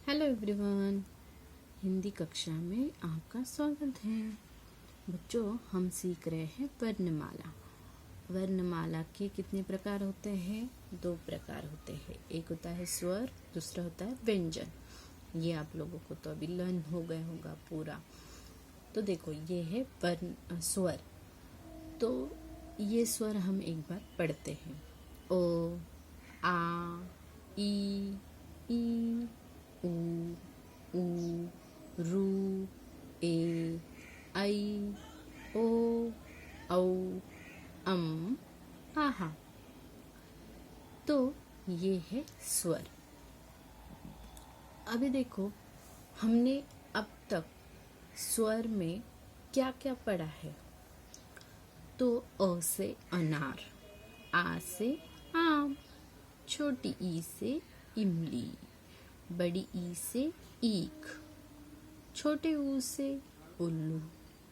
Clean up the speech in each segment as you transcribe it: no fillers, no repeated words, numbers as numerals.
Hello everyone, Hindi कक्षा में आपका स्वागत है। बच्चों, हम सीख रहे हैं वर्णमाला। वर्णमाला के कितने प्रकार होते हैं? 2 प्रकार होते हैं। एक होता है स्वर, दूसरा होता है व्यंजन। ये आप लोगों को तो अभी लर्न हो गया होगा पूरा। तो देखो, ये है स्वर। तो ये स्वर हम एक बार पढ़ते हैं। ओ, आ, ई, उ, ऊ, रू, ए, ऐ, ओ, औ, अम, आहा। तो ये है स्वर। अभी देखो, हमने अब तक स्वर में क्या क्या पढ़ा है। तो अ से अनार, आ से आम, छोटी ई से इमली, बड़ी ई से ईख, छोटे ऊ से उल्लू,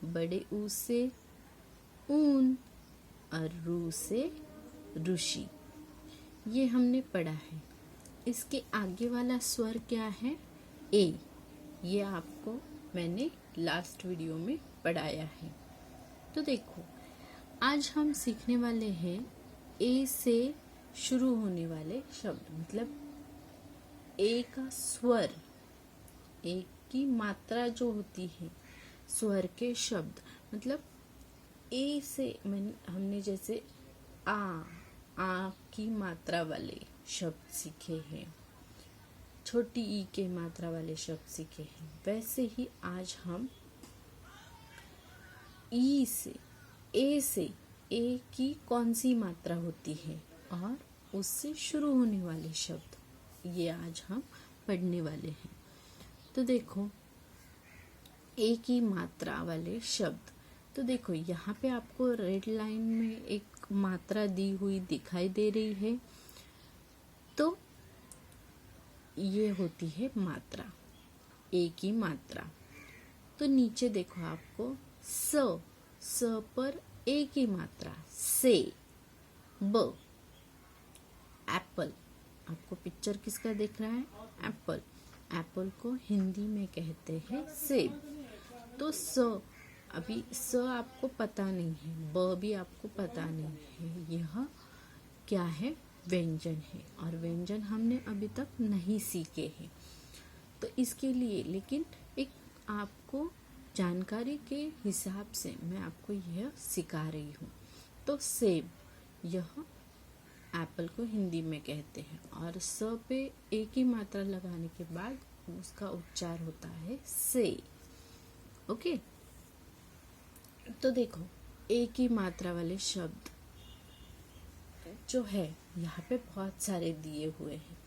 बड़े ऊ से ऊन और रू से ऋषि। ये हमने पढ़ा है। इसके आगे वाला स्वर क्या है? ए। ये आपको मैंने लास्ट वीडियो में पढ़ाया है। तो देखो, आज हम सीखने वाले हैं ए से शुरू होने वाले शब्द, मतलब ए का स्वर, ए की मात्रा जो होती है, स्वर के शब्द। मतलब ए से हमने जैसे आ की मात्रा वाले शब्द सीखे हैं, छोटी ई के मात्रा वाले शब्द सीखे हैं। वैसे ही आज हम ई से, ए की कौन सी मात्रा होती है और उससे शुरू होने वाले शब्द, ये आज हम पढ़ने वाले हैं। तो देखो, ए की मात्रा वाले शब्द। तो देखो, यहाँ पे आपको रेड लाइन में एक मात्रा दी हुई दिखाई दे रही है। तो ये होती है मात्रा, ए की मात्रा। तो नीचे देखो, आपको स पर ए की मात्रा, से। ब, एप्पल। आपको पिक्चर किसका दिख रहा है? एप्पल। एप्पल को हिंदी में कहते हैं सेब। तो अभी आपको पता नहीं है, ब भी आपको पता नहीं है। यह क्या है? व्यंजन है। और व्यंजन हमने अभी तक नहीं सीखे हैं। तो इसके लिए लेकिन एक आपको जानकारी के हिसाब से मैं आपको यह सिखा रही हूँ। तो सेब, यह एप्पल को हिंदी में कहते हैं। और स पे एक ही मात्रा लगाने के बाद उसका उच्चार होता है से। ओके। तो देखो, एक ही मात्रा वाले शब्द जो है यहाँ पे बहुत सारे दिए हुए हैं।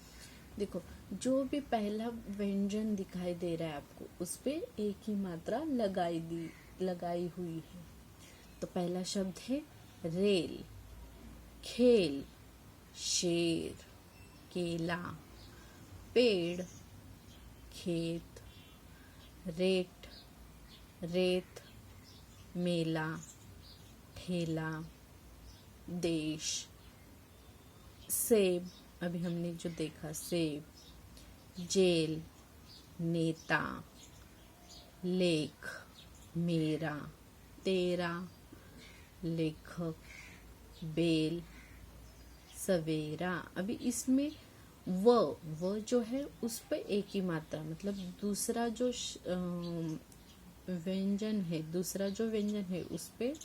देखो, जो भी पहला व्यंजन दिखाई दे रहा है आपको, उस पे एक ही मात्रा लगाई हुई है। तो पहला शब्द है रेल, खेल, शेर, केला, पेड़, खेत, रेत, मेला, ठेला, देश, सेब, अभी हमने जो देखा सेब, जेल, नेता, लेख, मेरा, तेरा, लेखक, बेल, सवेरा। अभी इसमें वो जो है उस पर एक ही मात्रा, मतलब दूसरा जो व्यंजन है उस पे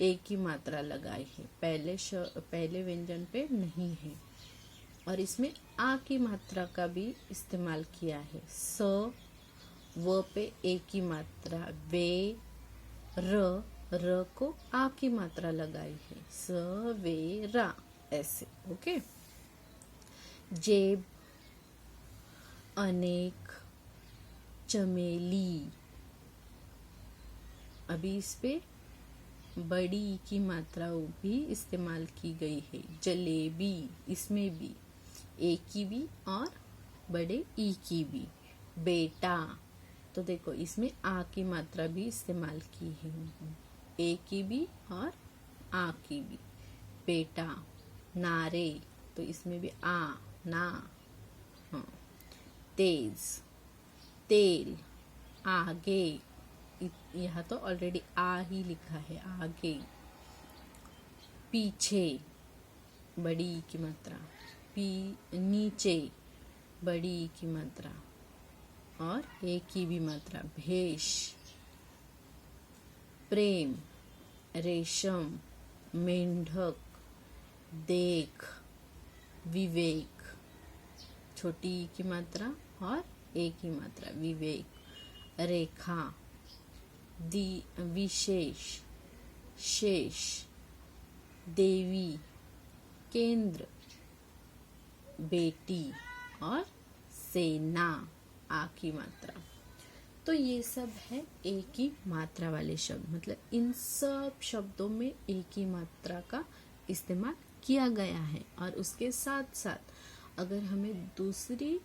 एक ही मात्रा लगाई है, पहले व्यंजन पे नहीं है। और इसमें आ की मात्रा का भी इस्तेमाल किया है। व पे एक ही मात्रा, वे, र को आ की मात्रा लगाई है, सवेरा, ऐसे। ओके। जेब, अनेक, चमेली। अभी इस पे बड़ी की मात्रा भी इस्तेमाल की गई है। जलेबी, इसमें भी ए की भी और बड़े ई की भी। बेटा, तो देखो इसमें आ की मात्रा भी इस्तेमाल की है, ए की भी और आ की भी। बेटा, नारे, तो इसमें भी आ, ना, हाँ। तेज, तेल, आगे, यहाँ तो ऑलरेडी आ ही लिखा है, आगे। पीछे, बड़ी ई की मात्रा, नीचे, बड़ी ई की मात्रा और ए की भी मात्रा, भेष। प्रेम, रेशम, मेंढक, देख, विवेक, छोटी ई की मात्रा और ए की मात्रा, विवेक। रेखा, विशेष, शेष, देवी, केंद्र, बेटी और सेना, आ की मात्रा। तो ये सब है एक ही मात्रा वाले शब्द, मतलब इन सब शब्दों में एक ही मात्रा का इस्तेमाल किया गया है। और उसके साथ साथ अगर हमें दूसरी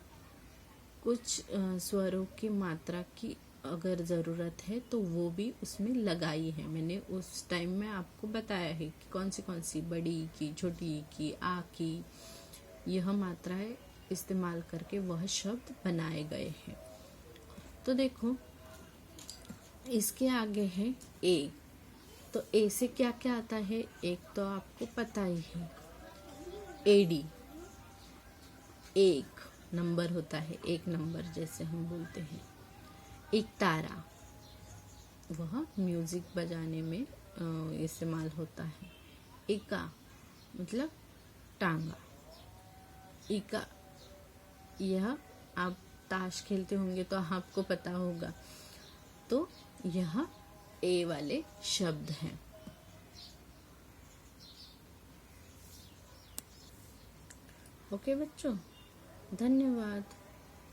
कुछ स्वरों की मात्रा की अगर ज़रूरत है तो वो भी उसमें लगाई है। मैंने उस टाइम में आपको बताया है कि कौन सी बड़ी की, छोटी की, आ की, यह मात्राएं इस्तेमाल करके वह शब्द बनाए गए हैं। तो देखो इसके आगे है ए। तो ए से क्या क्या आता है, एक तो आपको पता ही है, एडी, एक नंबर होता है, एक नंबर जैसे हम बोलते हैं। एक तारा, वह म्यूजिक बजाने में इस्तेमाल होता है। एका मतलब टांगा। इका, यह आप ताश खेलते होंगे तो आपको पता होगा। तो यह ए वाले शब्द हैं। ओके बच्चों, धन्यवाद।